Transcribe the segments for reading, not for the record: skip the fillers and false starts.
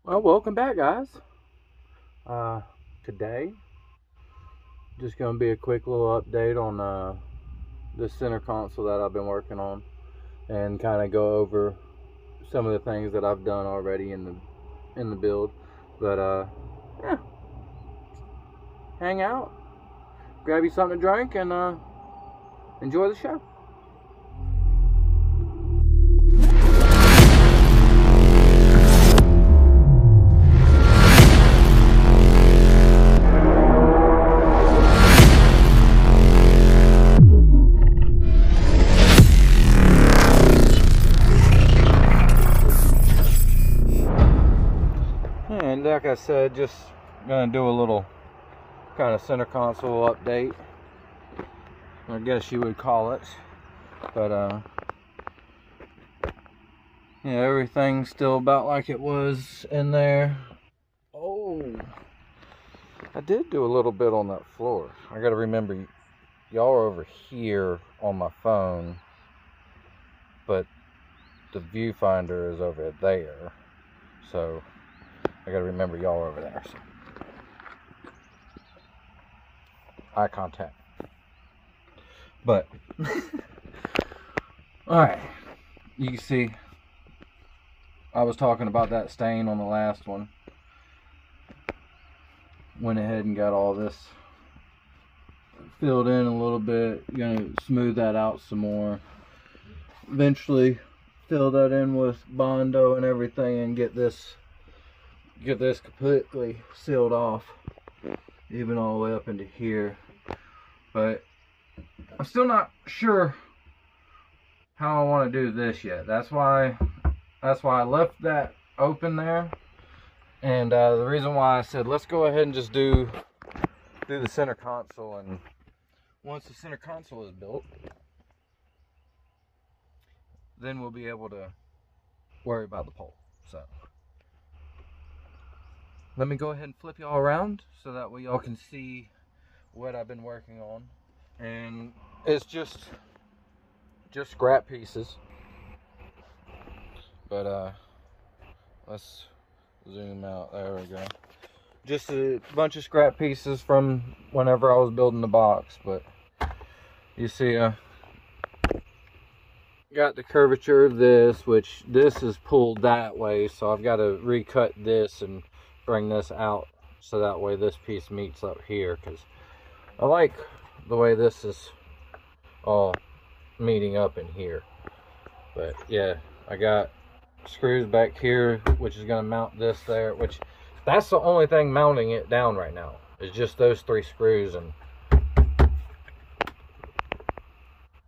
Well, welcome back, guys. Uh, Today, just gonna be a quick little update on the center console that I've been working on, and kind of go over some of the things that I've done already in the build. But yeah, hang out, grab you something to drink, and enjoy the show. And like I said, just gonna do a little kind of center console update, I guess you would call it. But yeah, everything's still about like it was in there. Oh, I did do a little bit on that floor. I gotta remember, y'all are over here on my phone, but the viewfinder is over there. So I gotta remember y'all are over there. So, eye contact. But alright, you can see I was talking about that stain on the last one. Went ahead and got all this filled in a little bit. Gonna smooth that out some more. Eventually fill that in with Bondo and everything and get this completely sealed off, even all the way up into here. But I'm still not sure how I want to do this yet. That's why I left that open there. And the reason why I said let's go ahead and just do the center console, and once the center console is built, then we'll be able to worry about the pole. So let me go ahead and flip y'all around so that way y'all can see what I've been working on. And it's just scrap pieces. But let's zoom out. There we go. Just a bunch of scrap pieces from whenever I was building the box. But you see, got the curvature of this, which this is pulled that way, so I've got to recut this and bring this out so that way this piece meets up here, because I like the way this is all meeting up in here. But yeah, I got screws back here, which is going to mount this there, which that's the only thing mounting it down right now, is just those 3 screws, and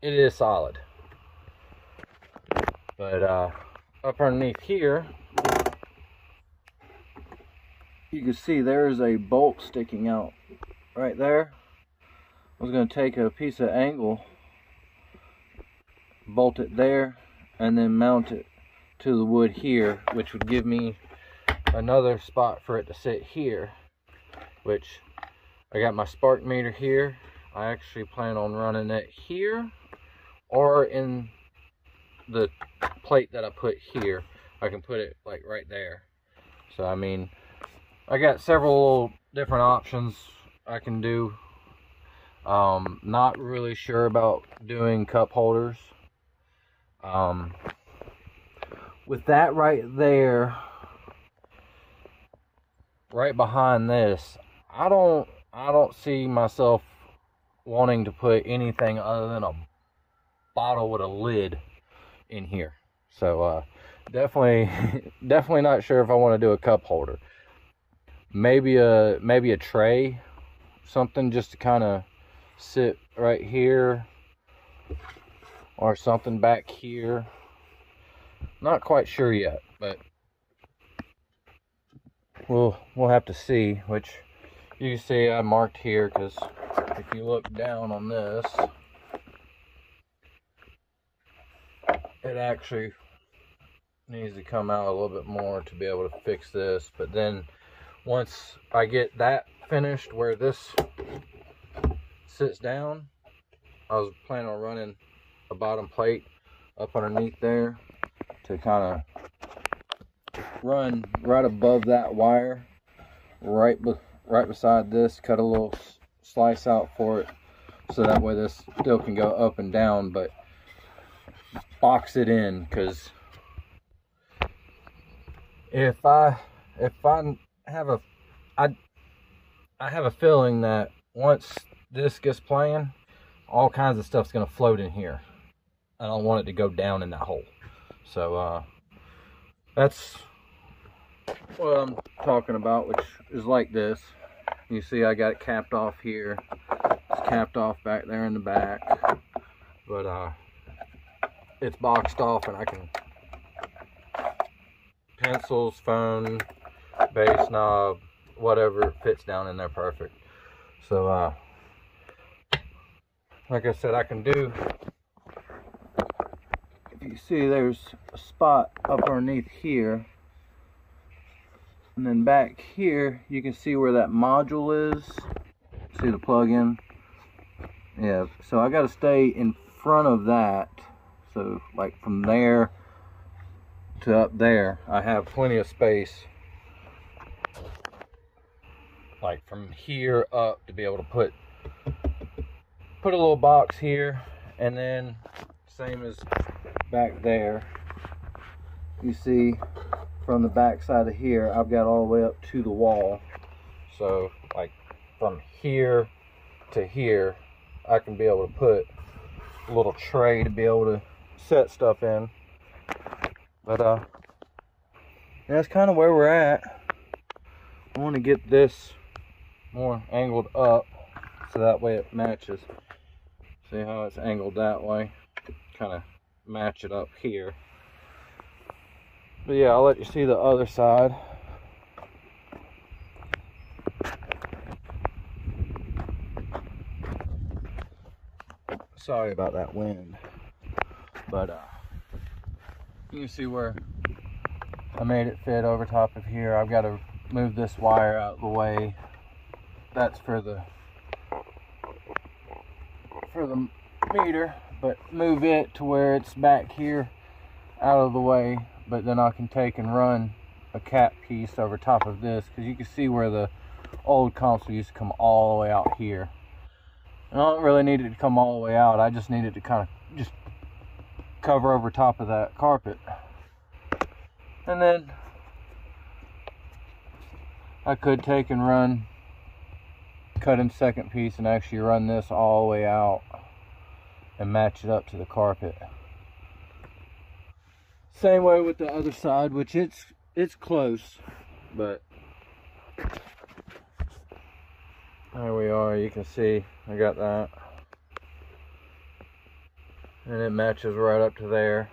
it is solid. But up underneath here, you can see there's a bolt sticking out right there. I was going to take a piece of angle, bolt it there, and then mount it to the wood here, which would give me another spot for it to sit here. Which I got my spark meter here. I actually plan on running it here or in the plate that I put here. I can put it like right there. So I mean, I got several different options I can do. Not really sure about doing cup holders. With that right there, right behind this, I don't see myself wanting to put anything other than a bottle with a lid in here. So definitely not sure if I want to do a cup holder. Maybe a tray, something just to kind of sit right here, or something back here. Not quite sure yet, but we'll have to see. Which you can see I marked here, because if you look down on this, it actually needs to come out a little bit more to be able to fix this. But then once I get that finished where this sits down, I was planning on running a bottom plate up underneath there to kind of run right above that wire, right beside this. Cut a little slice out for it, so that way this still can go up and down, but box it in, because if I have a I have a feeling that once this gets playing, all kinds of stuff's gonna float in here. I don't want it to go down in that hole. So that's what I'm talking about, which is like this. You see I got it capped off here. It's capped off back there in the back. But it's boxed off, and I can pencils, phone, bass knob, whatever, fits down in there perfect. So like I said, I can do, if you see, there's a spot up underneath here, and then back here you can see where that module is. See the plug-in? Yeah, so I got to stay in front of that. So like from there to up there, I have plenty of space, like from here up, to be able to put a little box here, and then same as back there. You see from the back side of here, I've got all the way up to the wall. So like from here to here, I can be able to put a little tray to be able to set stuff in. But that's kind of where we're at. I want to get this more angled up, so that way it matches. See how it's angled that way? Kind of match it up here. But yeah, I'll let you see the other side. Sorry about that wind. But you can see where I made it fit over top of here. I've got to move this wire out of the way. That's for the meter, but move it to where it's back here out of the way. But then I can take and run a cap piece over top of this, because you can see where the old console used to come all the way out here. And I don't really need it to come all the way out. I just need it to kind of just cover over top of that carpet. And then I could take and run, cut in second piece, and actually run this all the way out and match it up to the carpet. Same way with the other side, which it's close, but there we are. You can see I got that, and it matches right up to there.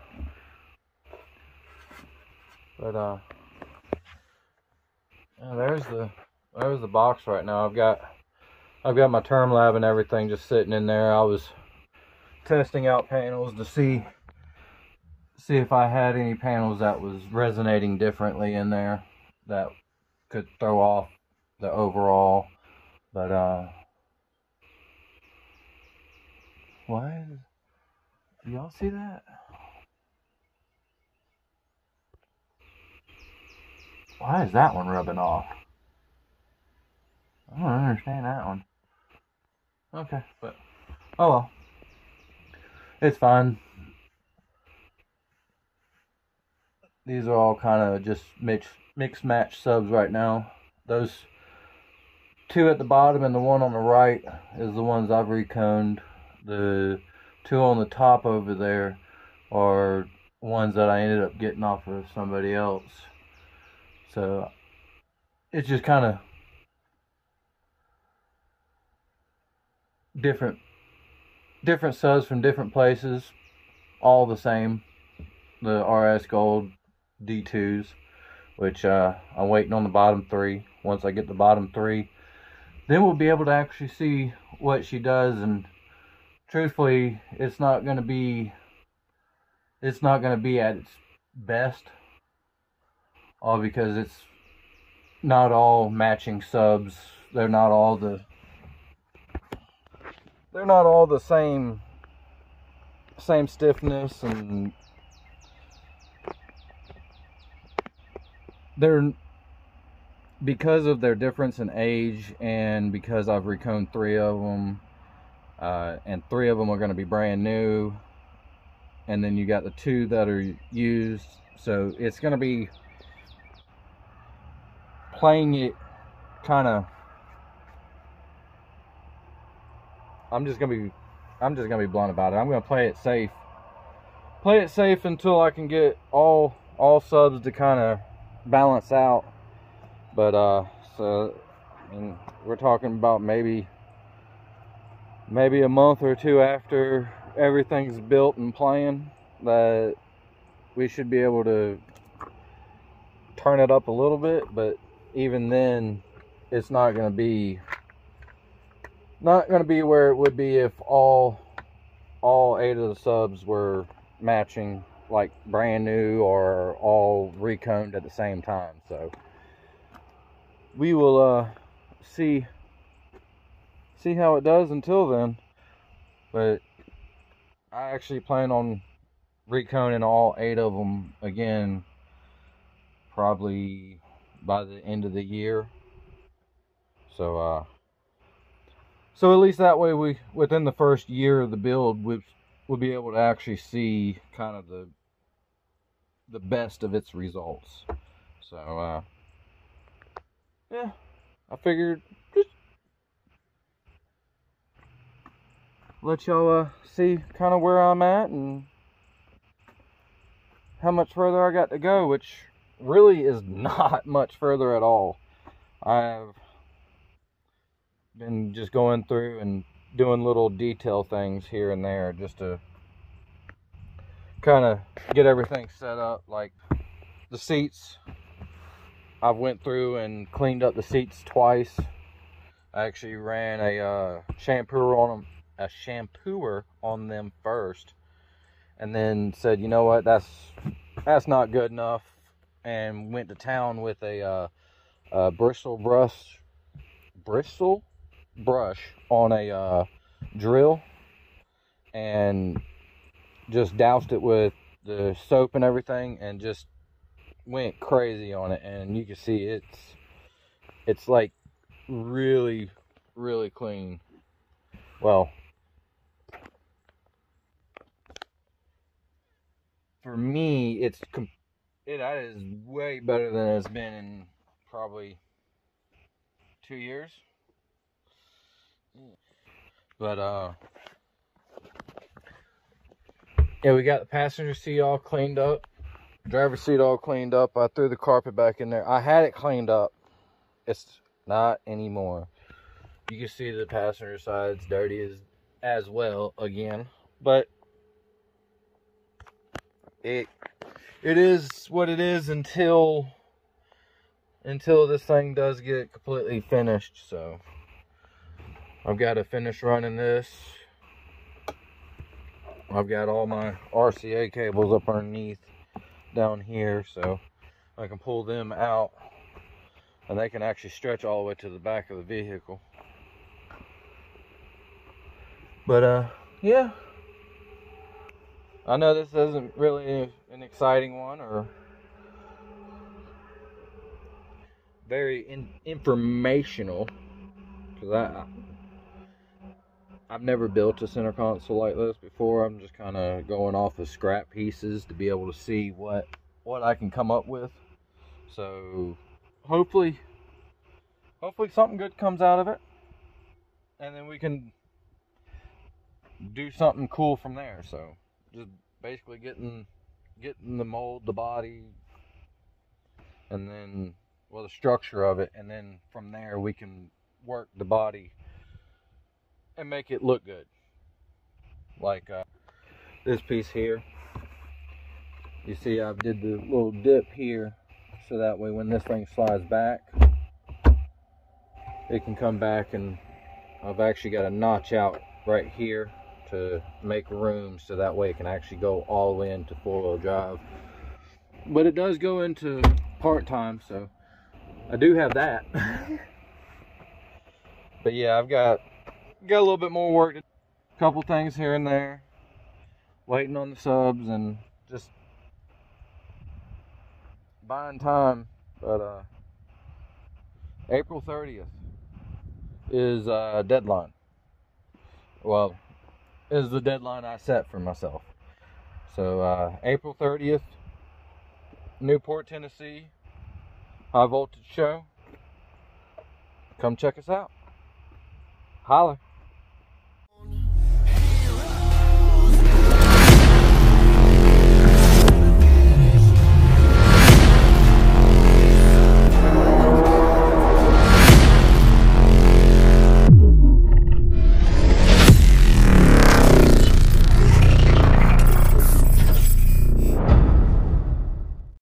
But there's the box right now. I've got my Term Lab and everything just sitting in there. I was testing out panels to see if I had any panels that was resonating differently in there that could throw off the overall. But do y'all see that? Why is that one rubbing off? I don't understand that one. Okay, but oh well, it's fine. These are all kind of just mix match subs right now. Those two at the bottom and the one on the right is the ones I've reconed. The two on the top over there are ones that I ended up getting off of somebody else. So it's just kind of different subs from different places, all the same. The RS Gold D2s, which I'm waiting on the bottom three. Once I get the bottom three, then we'll be able to actually see what she does. And truthfully, it's not going to be at its best, all because it's not all matching subs. They're not all the same stiffness, and they're, because of their difference in age, and because I've reconed 3 of them, and 3 of them are going to be brand new, and then you got the 2 that are used, so it's going to be playing it kind of, I'm just gonna be blunt about it. I'm gonna play it safe until I can get all subs to kind of balance out. But so, and we're talking about maybe a month or 2 after everything's built and playing, that we should be able to turn it up a little bit. But even then, it's not going to be where it would be if all 8 of the subs were matching, like brand new, or all reconed at the same time. So we will see how it does until then. But I actually plan on reconing all 8 of them again, probably by the end of the year. So at least that way, we, within the first year of the build, we'll be able to actually see kind of the best of its results. So yeah, I figured just let y'all see kind of where I'm at and how much further I got to go, which really is not much further at all. I've been just going through and doing little detail things here and there just to kind of get everything set up. Like the seats, I've went through and cleaned up the seats twice. I actually ran a shampooer on them first, and then said, you know what, that's not good enough, and went to town with a bristle brush on a drill, and just doused it with the soap and everything, and just went crazy on it. And you can see it's like really clean. Well, for me, that is way better than it's been in probably 2 years. But yeah, we got the passenger seat all cleaned up, driver's seat all cleaned up. I threw the carpet back in there. I had it cleaned up. It's not anymore. You can see the passenger side's dirty as well again, but it is what it is until this thing does get completely finished. So I've got to finish running this. I've got all my RCA cables up underneath down here, so I can pull them out, and they can actually stretch all the way to the back of the vehicle. But yeah, I know this isn't really an exciting one or very informational, because I've never built a center console like this before. I'm just kind of going off of scrap pieces to be able to see what I can come up with. So hopefully something good comes out of it, and then we can do something cool from there. So just basically getting the mold, the body, and then, well, the structure of it, and then from there we can work the body and make it look good. Like this piece here, you see I did the little dip here, so that way when this thing slides back, it can come back, and I've actually got a notch out right here to make room, so that way it can actually go all the way into four-wheel drive. But it does go into part-time, so I do have that. But yeah, I've got a little bit more work, a couple things here and there, waiting on the subs, and just buying time But April 30th is deadline. Well, is the deadline I set for myself. So April 30th, Newport, Tennessee, High Voltage Show. Come check us out. Holler.